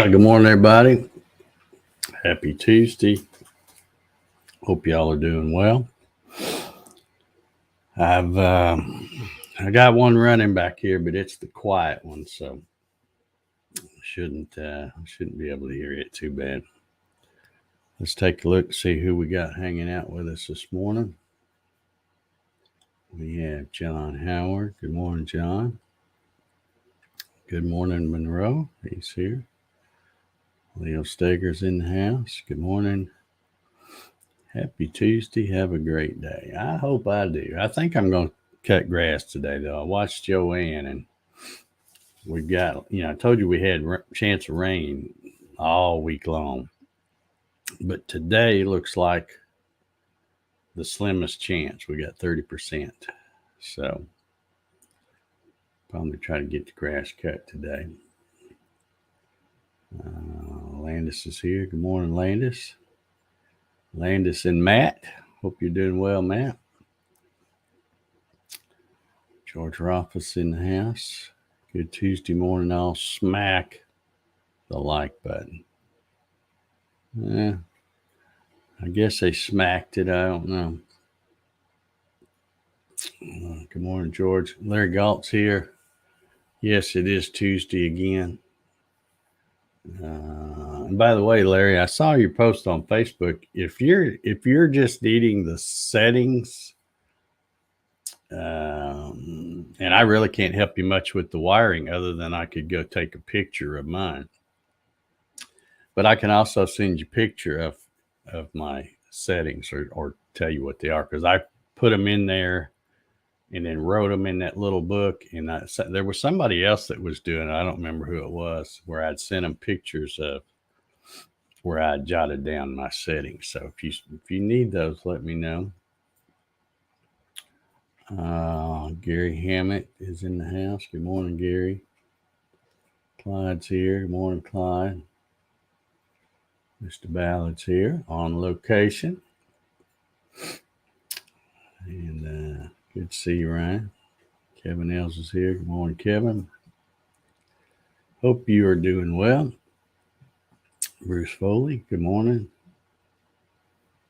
Good morning, everybody. Happy Tuesday. Hope y'all are doing well. I got one running back here, but it's the quiet one, so shouldn't be able to hear it too bad. Let's take a look and see who we got hanging out with us this morning. We have John Howard. Good morning, John. Good morning, Monroe. He's here. Leo Steger's in the house. Good morning. Happy Tuesday. Have a great day. I hope I do. I think I'm going to cut grass today, though. I watched Joanne, and we got, I told you we had chance of rain all week long. But today looks like the slimmest chance. We got 30%. So probably try to get the grass cut today. Landis is here. Good morning, Landis. Landis and Matt. Hope you're doing well, Matt. George Rothfuss in the house. Good Tuesday morning. I'll smack the like button. I guess they smacked it. I don't know. Good morning, George. Larry Galt's here. Yes, it is Tuesday again. And by the way, Larry, I saw your post on Facebook. If you're just needing the settings, and I really can't help you much with the wiring other than I could go take a picture of mine. But I can also send you a picture of my settings or tell you what they are, because I put them in there and then wrote them in that little book. And there was somebody else that was doing it. I don't remember who it was, where I'd send them pictures of where I jotted down my settings. So if you need those, let me know. Gary Hammett is in the house. Good morning, Gary. Clyde's here. Good morning, Clyde. Mr. Ballard's here on location. And good to see you, Ryan. Kevin Els is here. Good morning, Kevin. Hope you are doing well. Bruce Foley, good morning.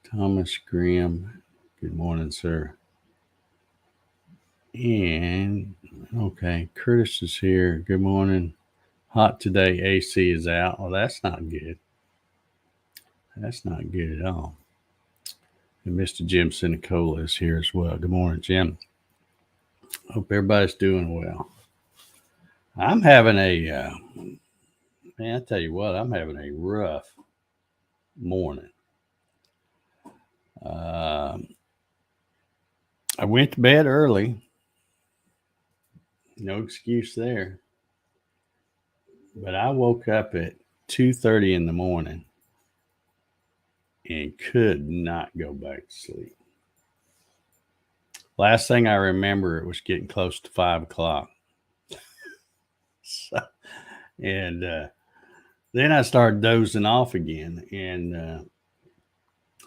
Thomas Graham, good morning, sir. And, okay, Curtis is here. Good morning. Hot today, AC is out. Well, that's not good. That's not good at all. And Mr. Jim Sinicola is here as well. Good morning, Jim. Hope everybody's doing well. I'm having man, I tell you what, I'm having a rough morning. I went to bed early. No excuse there. But I woke up at 2:30 in the morning and could not go back to sleep. Last thing I remember, it was getting close to 5 o'clock. And then I started dozing off again. And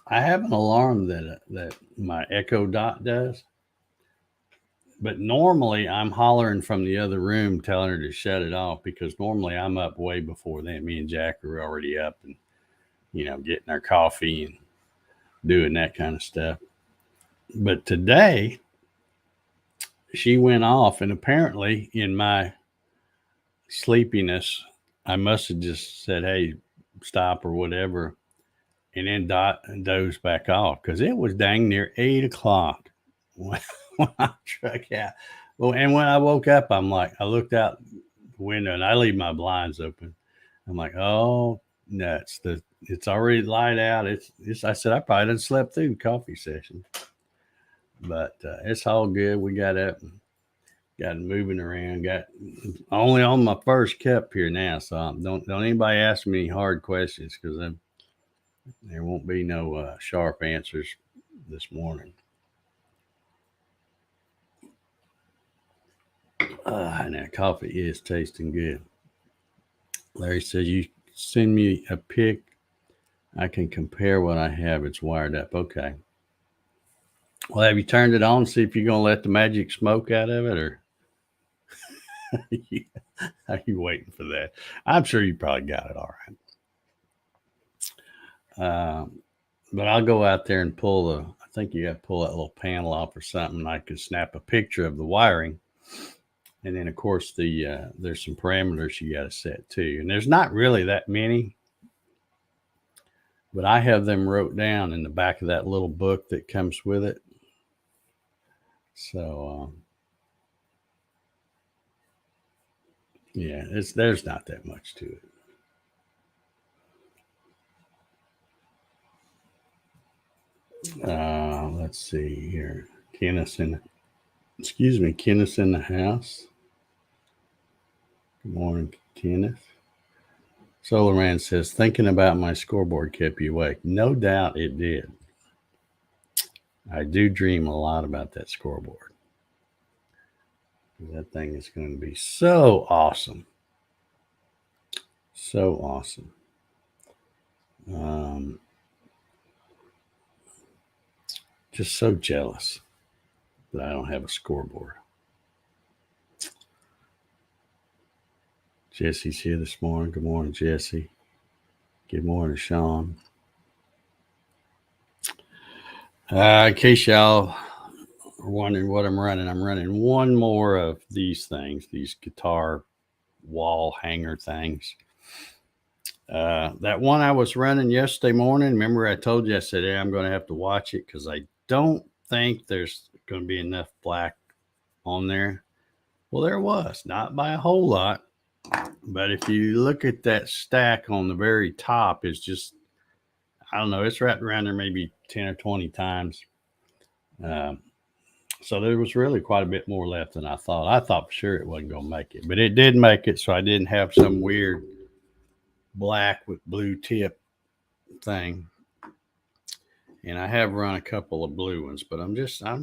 I have an alarm that my Echo Dot does. But normally I'm hollering from the other room telling her to shut it off, because normally I'm up way before then. Me and Jack are already up and, getting our coffee and doing that kind of stuff. But today she went off, and apparently in my sleepiness, I must have just said, hey, stop or whatever, and then dozed back off, because it was dang near 8 o'clock when I struck out. Well, and when I woke up, I looked out the window, and I leave my blinds open. I'm like, oh, nuts. It's already light out. I said, I probably done slept through the coffee session. But it's all good. We got up and got moving around. Got only on my first cup here now, so don't anybody ask me any hard questions because there won't be no sharp answers this morning. And that coffee is tasting good. Larry says you send me a pic. I can compare what I have. It's wired up. Okay. Well, have you turned it on? See if you're gonna let the magic smoke out of it, or are you waiting for that? I'm sure you probably got it all right. But I'll go out there and pull the. I think you got to pull that little panel off or something. I could snap a picture of the wiring, and then of course there's some parameters you got to set too. And there's not really that many, but I have them wrote down in the back of that little book that comes with it. So yeah, there's not that much to it. Let's see here. Kenneth in the house. Good morning, Kenneth. Solar Man says, thinking about my scoreboard kept you awake. No doubt it did. I do dream a lot about that scoreboard. That thing is going to be so awesome. So awesome. Just so jealous that I don't have a scoreboard. Jesse's here this morning. Good morning, Jesse. Good morning, Sean. In case y'all are wondering what I'm running one more of these things, these guitar wall hanger things. That one I was running yesterday morning, remember I told you, I said, hey, I'm going to have to watch it because I don't think there's going to be enough black on there. Well, there was, not by a whole lot. But if you look at that stack on the very top, it's just, I don't know, it's wrapped around there maybe 10 or 20 times. So there was really quite a bit more left than I thought. I thought for sure it wasn't going to make it, but it did make it. So I didn't have some weird black with blue tip thing. And I have run a couple of blue ones, but I'm just not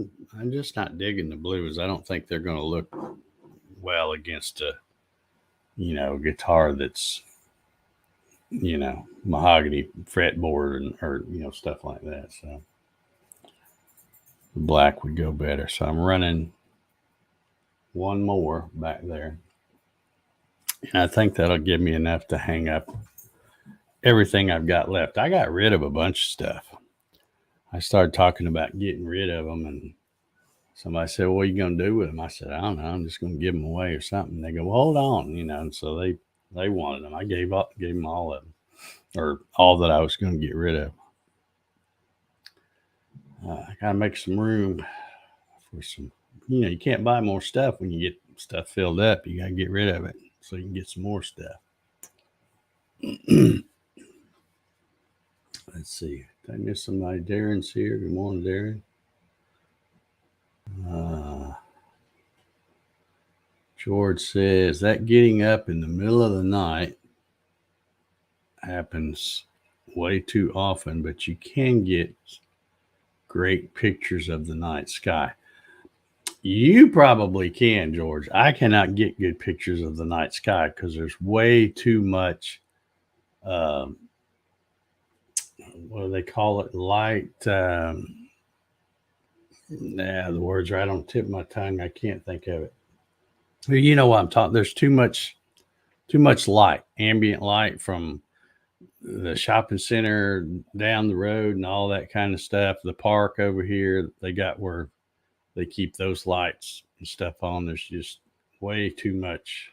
digging the blues. I don't think they're going to look well against a guitar that's mahogany fretboard or stuff like that. So the black would go better. So I'm running one more back there, and I think that'll give me enough to hang up everything I've got left. I got rid of a bunch of stuff. I started talking about getting rid of them, and somebody said, what are you going to do with them? I said, I don't know. I'm just going to give them away or something. They go, well, hold on, and so they wanted them. I gave them all of them, or all that I was going to get rid of. I got to make some room for some, you can't buy more stuff when you get stuff filled up. You got to get rid of it so you can get some more stuff. Let's see. Did I miss somebody? Darren's here. Good morning, Darren. George says that getting up in the middle of the night happens way too often, but you can get great pictures of the night sky. You probably can, George. I cannot get good pictures of the night sky because there's way too much, what do they call it? Light. The words right on the tip of my tongue. I can't think of it. You know what I'm talking. There's too much light, ambient light from the shopping center down the road and all that kind of stuff. The park over here, they got where they keep those lights and stuff on. There's just way too much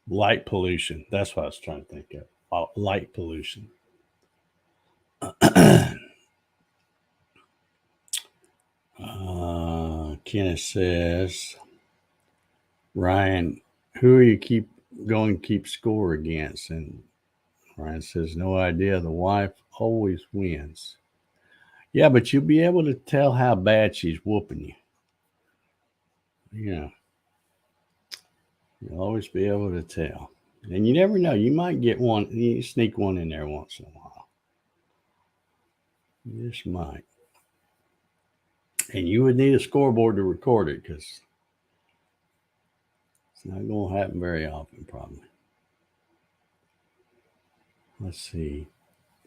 light pollution. That's what I was trying to think of. Light pollution. Kenneth says, Ryan, who are you going to keep score against? And Ryan says, no idea. The wife always wins. Yeah, but you'll be able to tell how bad she's whooping you. Yeah. You'll always be able to tell. And you never know. You might get one, you sneak one in there once in a while. You just might. And you would need a scoreboard to record it because it's not going to happen very often, probably. Let's see.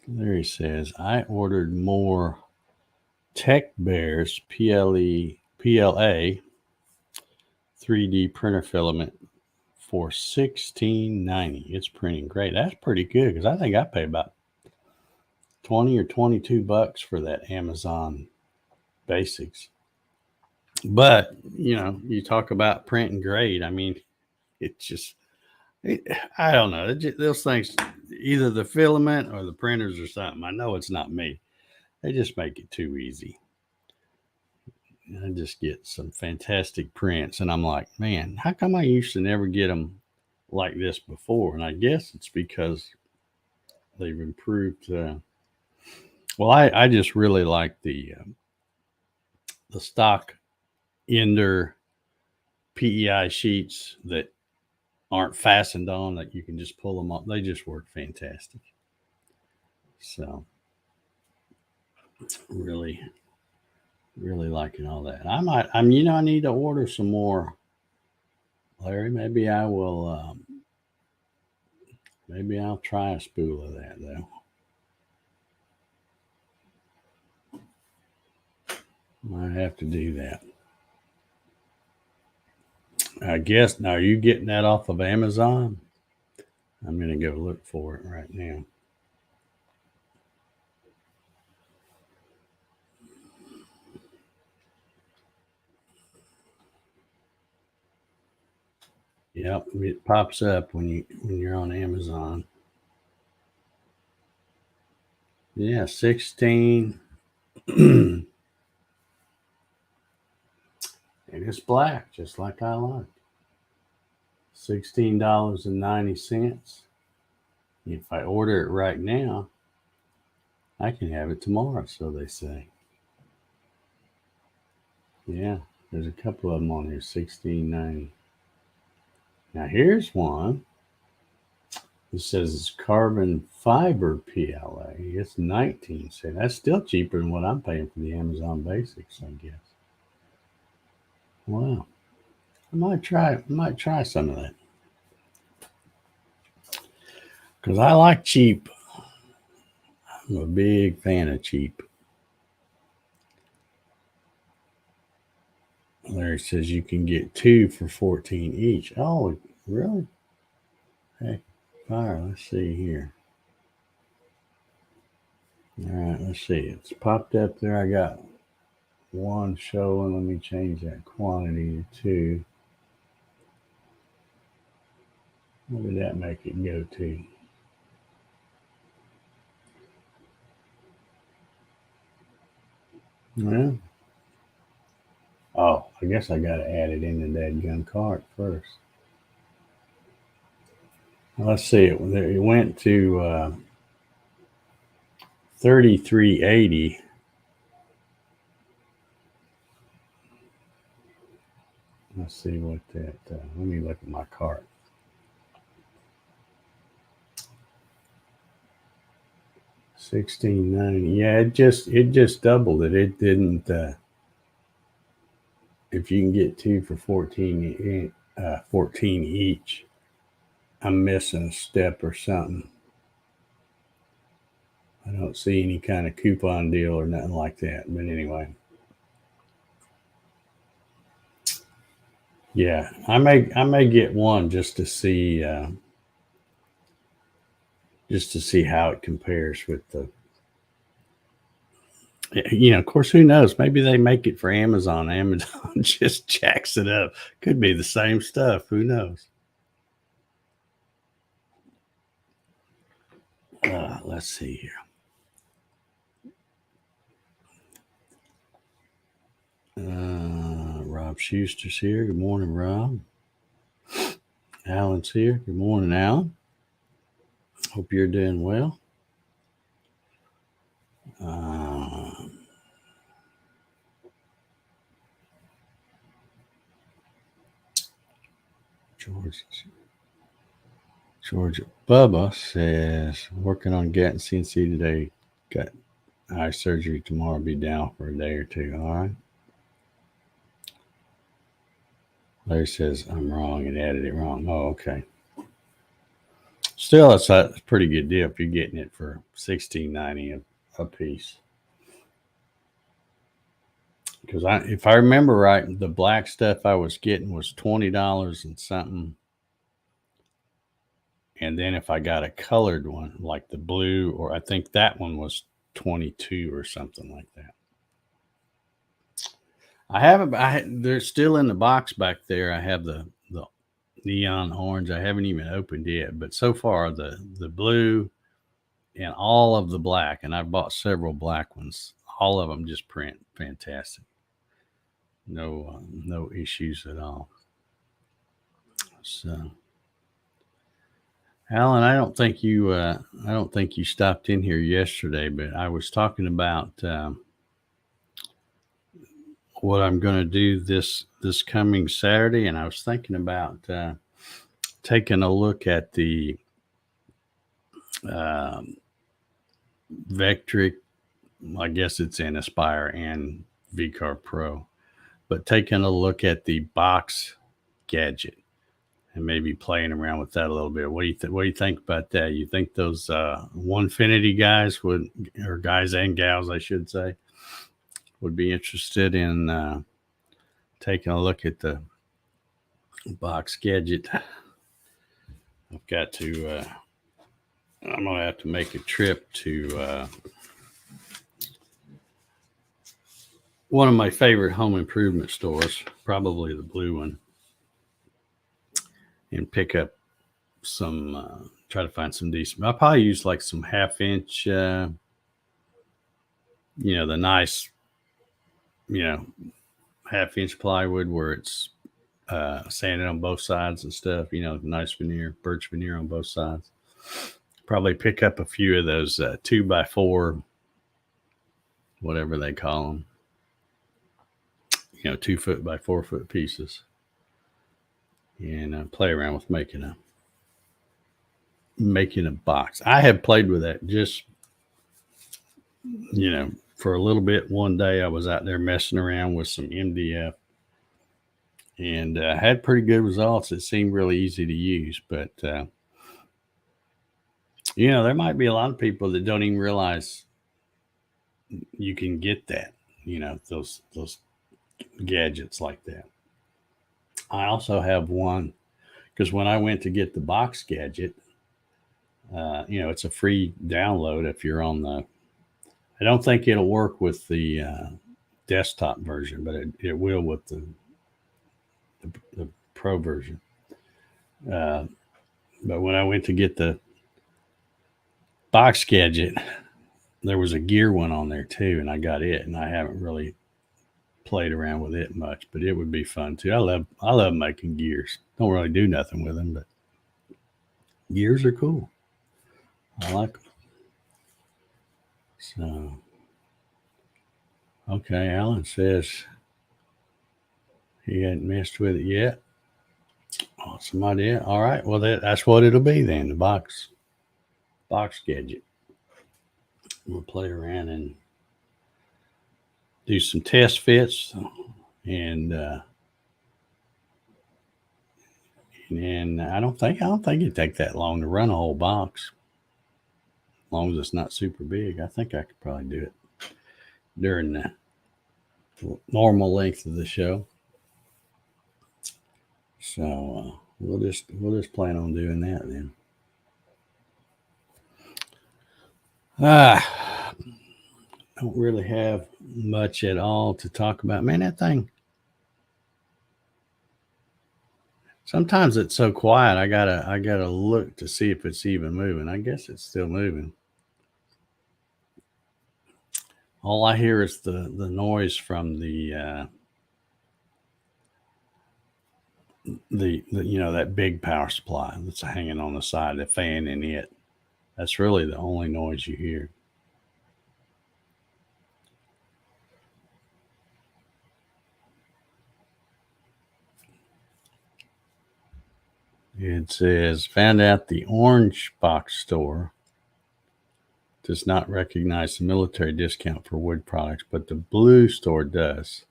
Larry says, I ordered more Tech Bears PLA 3D printer filament for $16.90. It's printing great. That's pretty good because I think I paid about 20 or 22 bucks for that Amazon Basics. But, you talk about printing great. I mean, it's just, I don't know. Those things, either the filament or the printers or something. I know it's not me. They just make it too easy. I just get some fantastic prints, and I'm like, man, how come I used to never get them like this before? And I guess it's because they've improved. Well, I just really like the stock Ender PEI sheets that aren't fastened on, that you can just pull them up. They just work fantastic. So really liking all that. I need to order some more, Larry. Maybe I will. Maybe I'll try a spool of that though. Might have to do that. I guess. Now, are you getting that off of Amazon? I'm going to go look for it right now. Yep, it pops up when you're on Amazon. Yeah, 16. And it's black, just like I like. $16.90. If I order it right now, I can have it tomorrow, so they say. Yeah, there's a couple of them on here, $16.90. Now here's one. It says it's carbon fiber PLA. It's $19. That's still cheaper than what I'm paying for the Amazon Basics, I guess. Wow. I might try some of that. Because I like cheap. I'm a big fan of cheap. Larry says you can get 2 for $14 each. Oh, really? Heck, fire. Let's see here. All right, let's see. It's popped up there. I got one showing. Let me change that quantity to 2. What did that make it go to? Well, oh, I guess I got to add it into that gun cart first. Let's see. It went to 33.80. Let's see what that. Let me look at my cart. $16.90. Yeah, it just doubled it. It didn't. If you can get 2 for 14 each, I'm missing a step or something. I don't see any kind of coupon deal or nothing like that. But anyway, yeah, I may get one just to see how it compares with the. Of course, who knows? Maybe they make it for Amazon. Amazon just jacks it up. Could be the same stuff. Who knows? Let's see here. Rob Schuster's here. Good morning, Rob. Alan's here. Good morning, Alan. Hope you're doing well. Georgia Bubba says, working on Gatton CNC today. Got eye surgery tomorrow. Be down for a day or two. All right. Larry says, I'm wrong and added it wrong. Oh, okay. Still, it's a pretty good deal if you're getting it for $16.90 a piece. Because if I remember right, the black stuff I was getting was $20 and something. And then if I got a colored one, like the blue, or I think that one was 22 or something like that. They're still in the box back there. I have the neon orange. I haven't even opened it, but so far the blue and all of the black, and I've bought several black ones. All of them just print fantastic. No issues at all. So, Alan, I don't think you stopped in here yesterday, but I was talking about what I'm going to do this coming Saturday, and I was thinking about taking a look at the Vectric. I guess it's in Aspire and VCar Pro, but taking a look at the box gadget and maybe playing around with that a little bit. What do you think about that? You think those Onefinity guys would, or guys and gals, I should say, would be interested in taking a look at the box gadget? I've got to. I'm gonna have to make a trip to one of my favorite home improvement stores, probably the blue one, and pick up some. Try to find some decent. I'll probably use like some 1/2 inch. The nice, 1/2 inch plywood where it's sanded on both sides and stuff. Nice veneer, birch veneer on both sides. Probably pick up a few of those 2x4, whatever they call them. 2 foot by 4 foot pieces, and play around with making a box. I have played with that just for a little bit. One day I was out there messing around with some MDF and had pretty good results. It seemed really easy to use, but there might be a lot of people that don't even realize you can get that, those gadgets like that. I also have one because when I went to get the box gadget, it's a free download if you're on the. I don't think it'll work with the desktop version, but it will with the pro version. But when I went to get the box gadget, there was a gear one on there too, and I got it, and I haven't really played around with it much, but it would be fun too. I love making gears. Don't really do nothing with them, but gears are cool. I like them. So, okay, Alan says he hadn't messed with it yet. Awesome idea. All right, well that's what it'll be then. The box gadget. We'll play around and do some test fits, and I don't think it'd take that long to run a whole box, as long as it's not super big. I think I could probably do it during the normal length of the show. So we'll just plan on doing that then. Don't really have much at all to talk about. Man, that thing. Sometimes it's so quiet. I gotta look to see if it's even moving. I guess it's still moving. All I hear is the noise from the that big power supply that's hanging on the side, the fan in it. That's really the only noise you hear. It says, found out the orange box store does not recognize the military discount for wood products, but the blue store does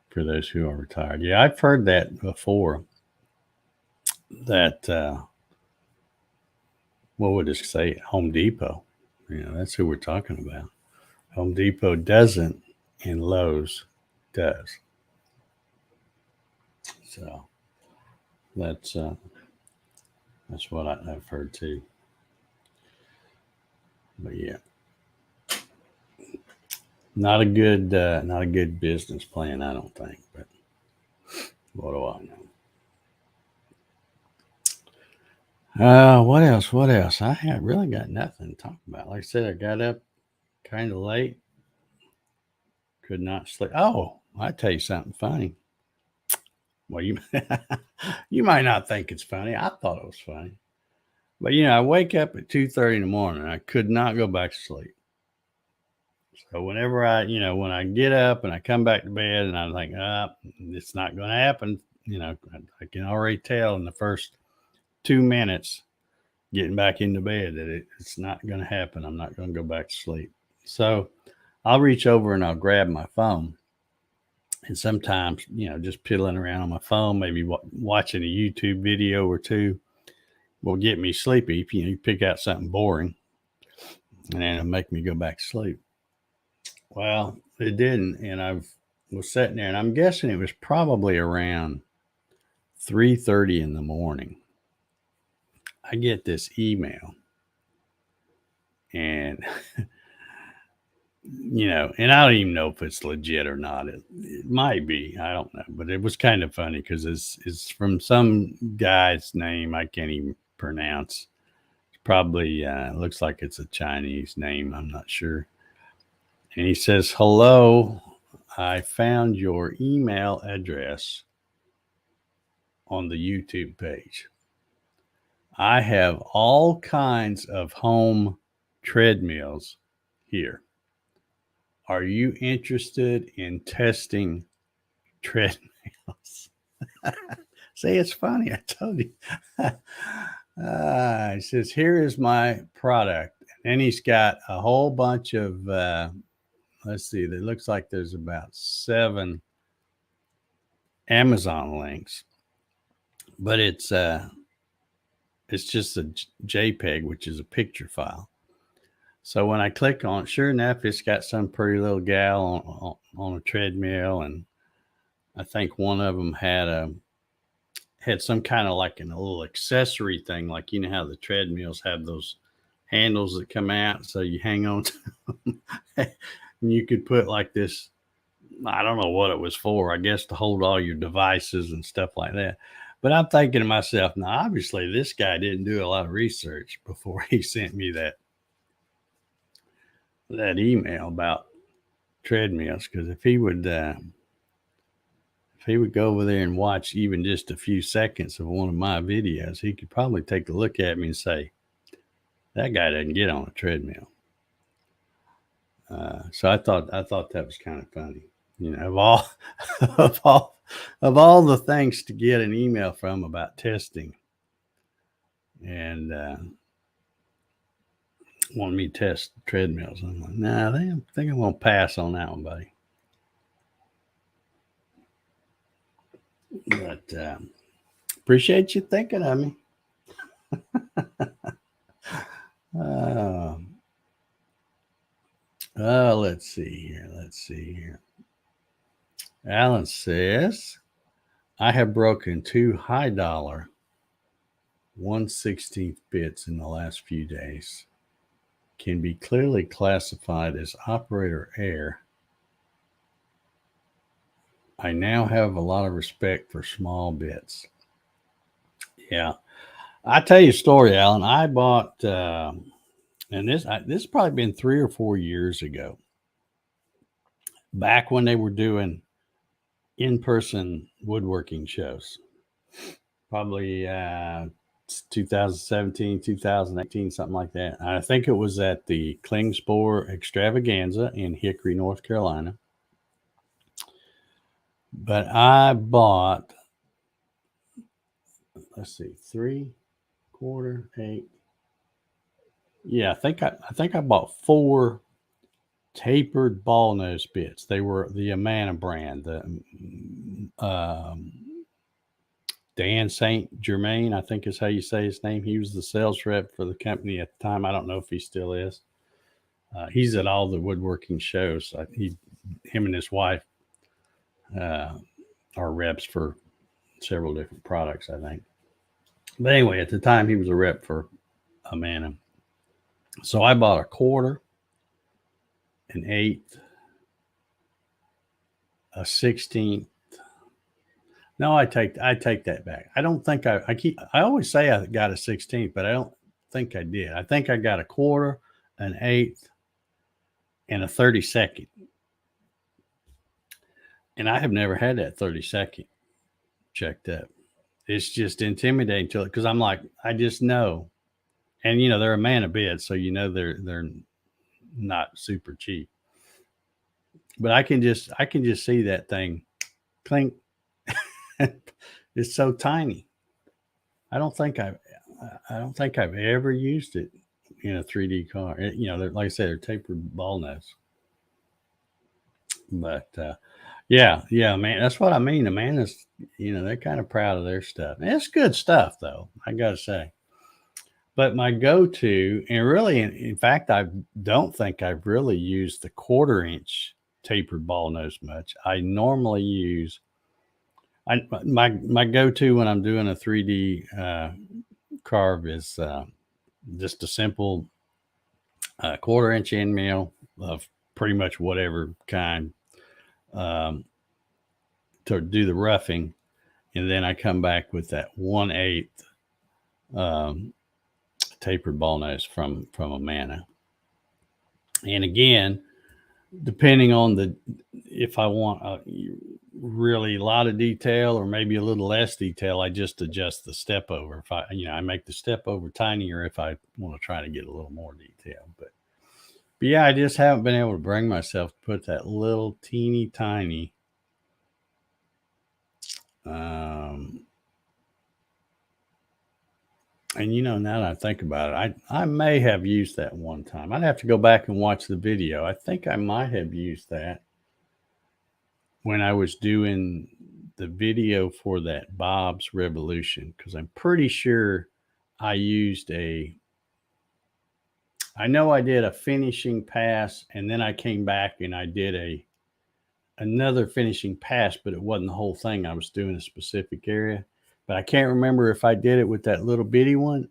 for those who are retired. Yeah, I've heard that before. That, what would it say? Home Depot. That's who we're talking about. Home Depot doesn't, and Lowe's does. So that's what I've heard too. But yeah, not a good business plan, I don't think. But what do I know? What else? What else? I have really got nothing to talk about. Like I said, I got up kind of late, could not sleep. Oh, I tell you something funny. Well, you you might not think it's funny. I thought it was funny, but I wake up at 2:30 in the morning. And I could not go back to sleep. So whenever when I get up and I come back to bed and I'm like, it's not going to happen. I can already tell in the first 2 minutes getting back into bed that it's not going to happen. I'm not going to go back to sleep. So I'll reach over and I'll grab my phone. And sometimes, just piddling around on my phone, maybe watching a YouTube video or two will get me sleepy. If you pick out something boring and then it'll make me go back to sleep. Well, it didn't. And I was sitting there and I'm guessing it was probably around 3:30 in the morning. I get this email and and I don't even know if it's legit or not. It might be. I don't know. But it was kind of funny because it's from some guy's name I can't even pronounce. It's probably looks like it's a Chinese name. I'm not sure. And he says, "Hello, I found your email address on the YouTube page. I have all kinds of home treadmills here. Are you interested in testing treadmills?" See, it's funny. I told you. He says, "Here is my product." And then he's got a whole bunch of, let's see, it looks like there's about 7 Amazon links. But it's just a JPEG, which is a picture file. So when I click on it, sure enough, it's got some pretty little gal on a treadmill, and I think one of them had some kind of like a little accessory thing, like how the treadmills have those handles that come out, so you hang on to them. And you could put like this, I don't know what it was for, I guess to hold all your devices and stuff like that. But I'm thinking to myself, now obviously this guy didn't do a lot of research before he sent me that email about treadmills, because if he would go over there and watch even just a few seconds of one of my videos, he could probably take a look at me and say, that guy doesn't get on a treadmill. So I thought that was kind of funny. Of all of all the things to get an email from about testing, and wanted me to test treadmills. I'm like, nah, I think I'm gonna pass on that one, buddy. But appreciate you thinking of me. Let's see here. Alan says, I have broken 2 high dollar 1/16 bits in the last few days. Can be clearly classified as operator error. I now have a lot of respect for small bits. Yeah. I tell you a story, Alan. I bought, and this probably been 3 or 4 years ago, back when they were doing in-person woodworking shows. Probably 2017, 2018, something like that. I think it was at the Klingspor Extravaganza in Hickory, North Carolina. But I bought, let's see, 3/4, 8. Yeah, I think I bought 4 tapered ball nose bits. They were the Amana brand. The Dan Saint Germain, I think is how you say his name. He was the sales rep for the company at the time. I don't know if he still is. He's at all the woodworking shows. Him and his wife are reps for several different products, I think. But anyway, at the time he was a rep for Amana. So I bought a 1/4, an 1/8, a 16th. No, I take that back. I don't think I always say I got a 16th, but I don't think I did. I think I got a 1/4, an 1/8, and a 32nd. And I have never had that 32nd checked up. It's just intimidating to it because I'm like, I just know. And they're a man of bid, so they're not super cheap. But I can just see that thing clink. It's so tiny. I don't think I've ever used it in a 3D car. Like I said, they're tapered ball nose. But yeah, man, that's what I mean. The man is, they're kind of proud of their stuff. And it's good stuff, though, I gotta say. But my go-to, and really, in fact, I don't think I've really used the 1/4-inch tapered ball nose much. I normally use my go-to when I'm doing a 3D carve is just a simple 1/4-inch end mill of pretty much whatever kind to do the roughing, and then I come back with that 1/8 tapered ball nose from Amana. And again, depending on if I want really a lot of detail or maybe a little less detail, I just adjust the step over. If I make the step over tinier if I want to try to get a little more detail. But yeah, I just haven't been able to bring myself to put that little teeny tiny and now that I think about it, I may have used that one time. I'd have to go back and watch the video. I think I might have used that when I was doing the video for that Bob's Revolution, because I'm pretty sure I know I did a finishing pass, and then I came back and I did another finishing pass, but it wasn't the whole thing. I was doing a specific area. But I can't remember if I did it with that little bitty one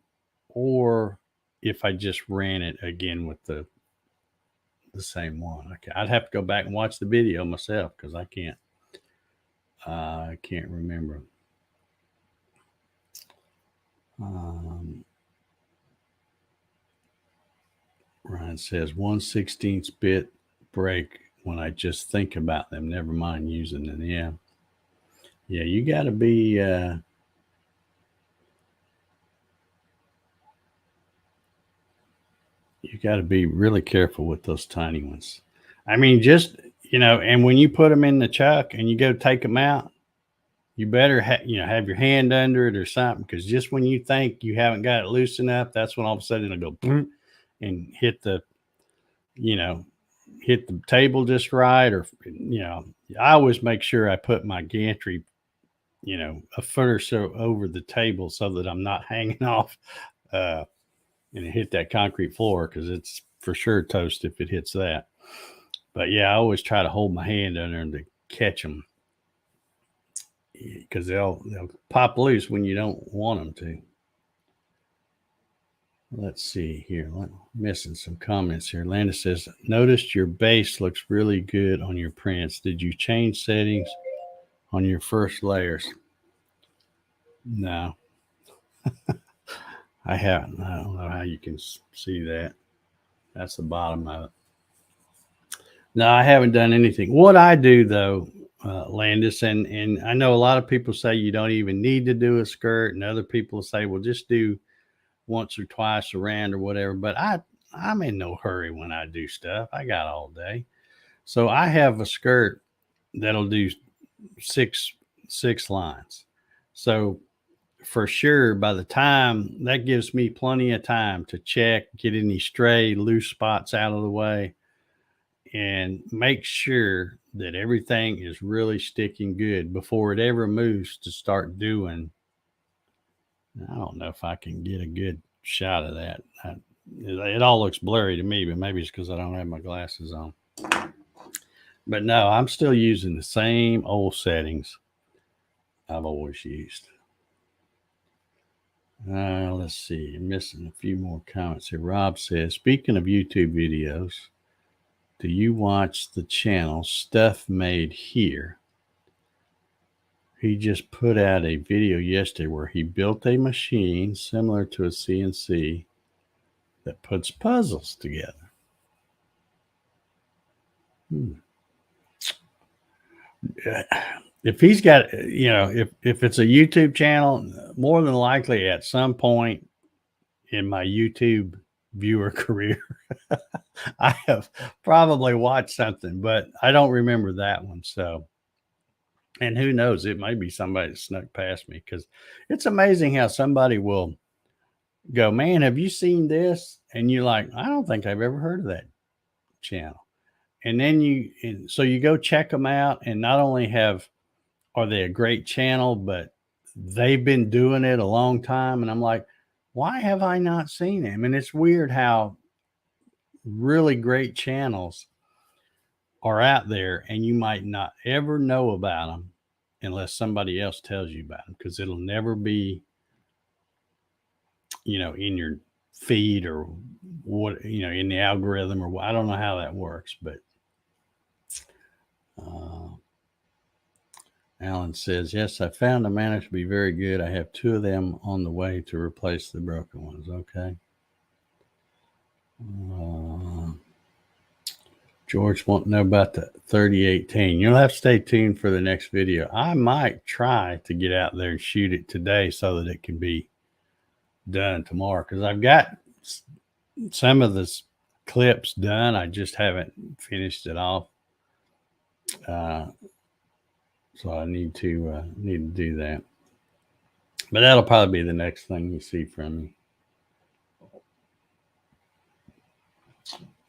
or if I just ran it again with the same one. I'd have to go back and watch the video myself because I can't remember. Ryan says 1/16 bit break when I just think about them. Never mind using them. Yeah, you got to be. You got to be really careful with those tiny ones. I mean, just, and when you put them in the chuck and you go take them out, you better have your hand under it or something, because just when you think you haven't got it loose enough, that's when all of a sudden it'll go boom and hit the table just right. Or, I always make sure I put my gantry, a foot or so over the table so that I'm not hanging off and it hit that concrete floor, because it's for sure toast if it hits that. But yeah, I always try to hold my hand under them to catch them, because they'll pop loose when you don't want them to. Let's see here. Missing some comments here. Landis says, noticed your base looks really good on your prints. Did you change settings on your first layers? No. I haven't. I don't know how you can see that. That's the bottom of it. No, I haven't done anything. What I do, though, Landis, and I know a lot of people say you don't even need to do a skirt, and other people say, well, just do once or twice around or whatever. But I'm in no hurry when I do stuff. I got all day. So I have a skirt that'll do six lines. So for sure, by the time that gives me plenty of time to check, get any stray loose spots out of the way, and make sure that everything is really sticking good before it ever moves to start doing. I don't know if I can get a good shot of that. It all looks blurry to me, but maybe it's because I don't have my glasses on. But no, I'm still using the same old settings I've always used. Let's see. I'm missing a few more comments here. Rob says, speaking of YouTube videos, do you watch the channel Stuff Made Here? He just put out a video yesterday where he built a machine similar to a CNC that puts puzzles together. If he's got, if it's a YouTube channel, more than likely at some point in my YouTube viewer career, I have probably watched something, but I don't remember that one. So, and who knows, it might be somebody that snuck past me, because it's amazing how somebody will go, man, have you seen this? And you're like, I don't think I've ever heard of that channel. And then so you go check them out, and not only are they a great channel, but they've been doing it a long time. And I'm like, why have I not seen them? And it's weird how really great channels are out there and you might not ever know about them unless somebody else tells you about them, because it'll never be, in your feed or what, in the algorithm, or I don't know how that works, but Alan says, yes, I found a manner to be very good. I have 2 of them on the way to replace the broken ones. Okay. George wants to know about the 3018. You'll have to stay tuned for the next video. I might try to get out there and shoot it today so that it can be done tomorrow, because I've got some of the clips done. I just haven't finished it off. So I need to do that. But that'll probably be the next thing you see from me.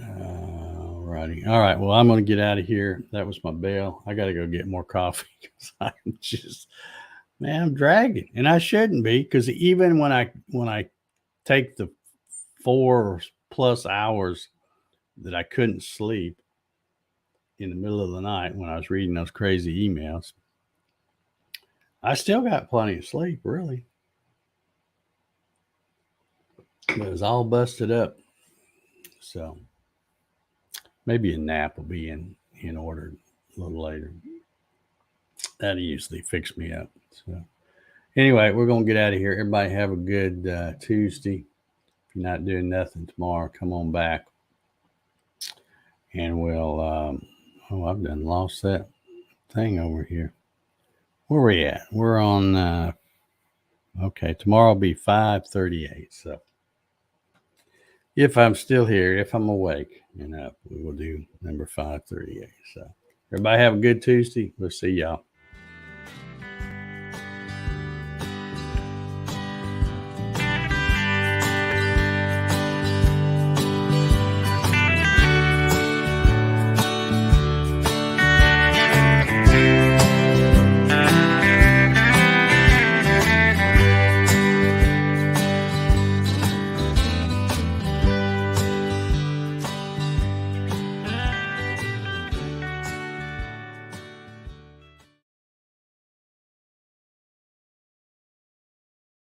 Alrighty. All right. Well, I'm going to get out of here. That was my bail. I got to go get more coffee, because I'm dragging, and I shouldn't be, because even when I take the 4+ hours that I couldn't sleep in the middle of the night when I was reading those crazy emails, I still got plenty of sleep, really. But it was all busted up. So maybe a nap will be in order a little later. That usually fix me up. So anyway, we're going to get out of here. Everybody have a good Tuesday. If you're not doing nothing tomorrow, come on back. And we'll, I've done lost that thing over here. Where are we at? We're on, okay, tomorrow will be 5:38. So if I'm still here, if I'm awake and up, we will do number 538. So everybody have a good Tuesday. We'll see y'all.